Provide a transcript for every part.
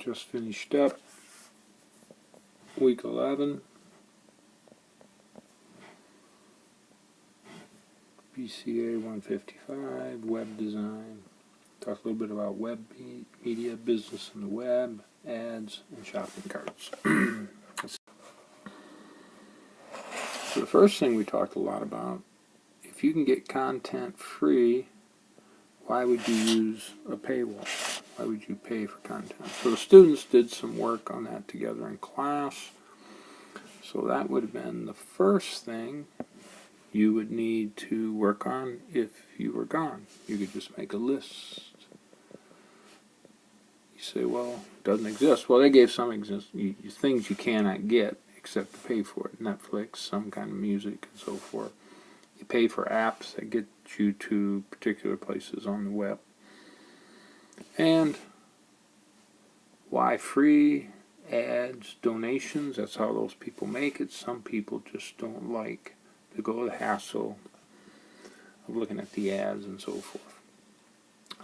Just finished up week 11. BCA-155, web design. Talk a little bit about web media, business in the web, ads, and shopping carts. So the first thing we talked a lot about, if you can get content free, why would you use a paywall? Why would you pay for content? So the students did some work on that together in class. So that would have been the first thing you would need to work on if you were gone. You could just make a list. You say, well, it doesn't exist. Well, they gave some things you cannot get except to pay for it. Netflix, some kind of music, and so forth. You pay for apps that get you to particular places on the web. And why free? Ads, donations, that's how those people make it. Some people just don't like to go the hassle of looking at the ads and so forth.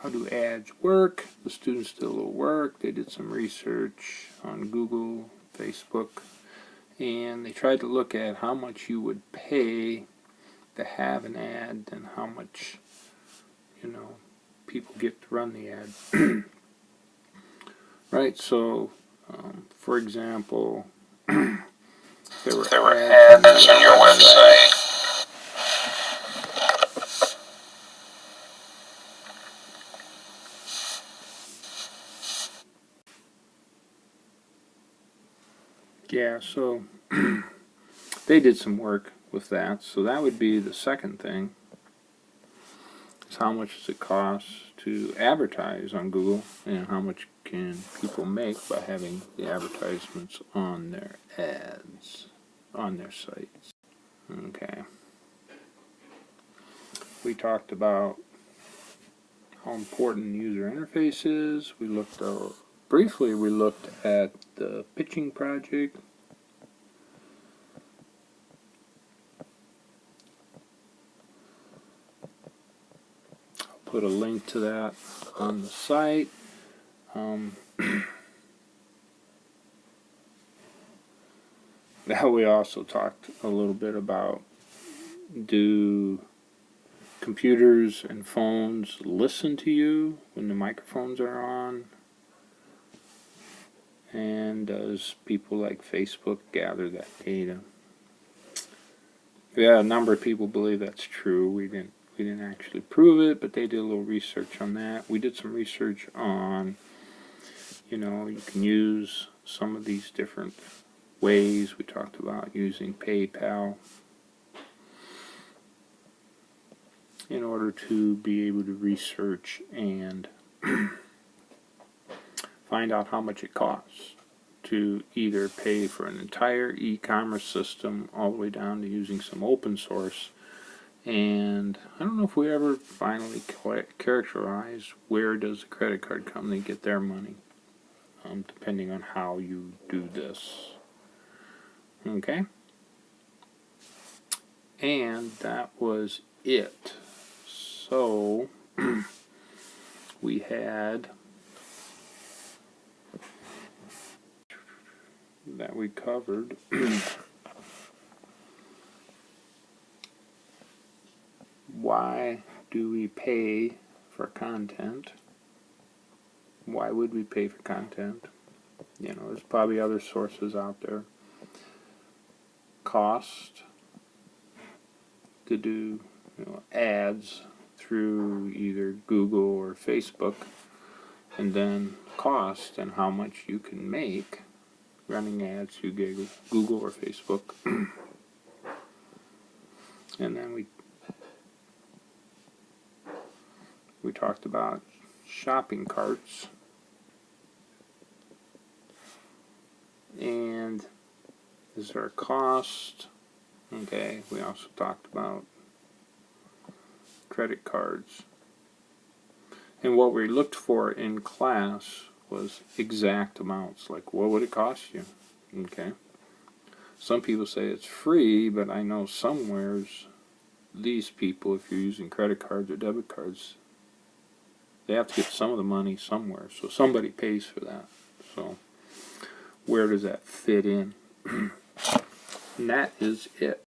How do ads work? The students did a little work. They did some research on Google, Facebook, and they tried to look at how much you would pay to have an ad and how much, people get to run the ad. Right, so for example, there were ads on your website. Yeah, so they did some work with that. So that would be the second thing. Is how much does it cost to advertise on Google, and how much can people make by having the advertisements on their ads, on their sites. Okay. We talked about how important the user interface is. We looked briefly at the pitching project. I'll put a link to that on the site. Now we also talked a little bit about, do computers and phones listen to you when the microphones are on? And does people like Facebook gather that data? Yeah, a number of people believe that's true. We didn't actually prove it, but they did a little research on that. We did some research on, you can use some of these different ways. We talked about using PayPal in order to be able to research and find out how much it costs to either pay for an entire e-commerce system all the way down to using some open source. And I don't know if we ever finally characterize where does the credit card company get their money, depending on how you do this. Okay? And that was it. So we had that we covered. Why do we pay for content? Why would we pay for content? There's probably other sources out there. Cost to do ads through either Google or Facebook, and then cost and how much you can make running ads through Google or Facebook. And then we talked about shopping carts, and is there a cost? Okay, we also talked about credit cards. And what we looked for in class was exact amounts, like what would it cost you? Okay. Some people say it's free, but I know somewheres these people, if you're using credit cards or debit cards, they have to get some of the money somewhere, so somebody pays for that. So where does that fit in? And that is it.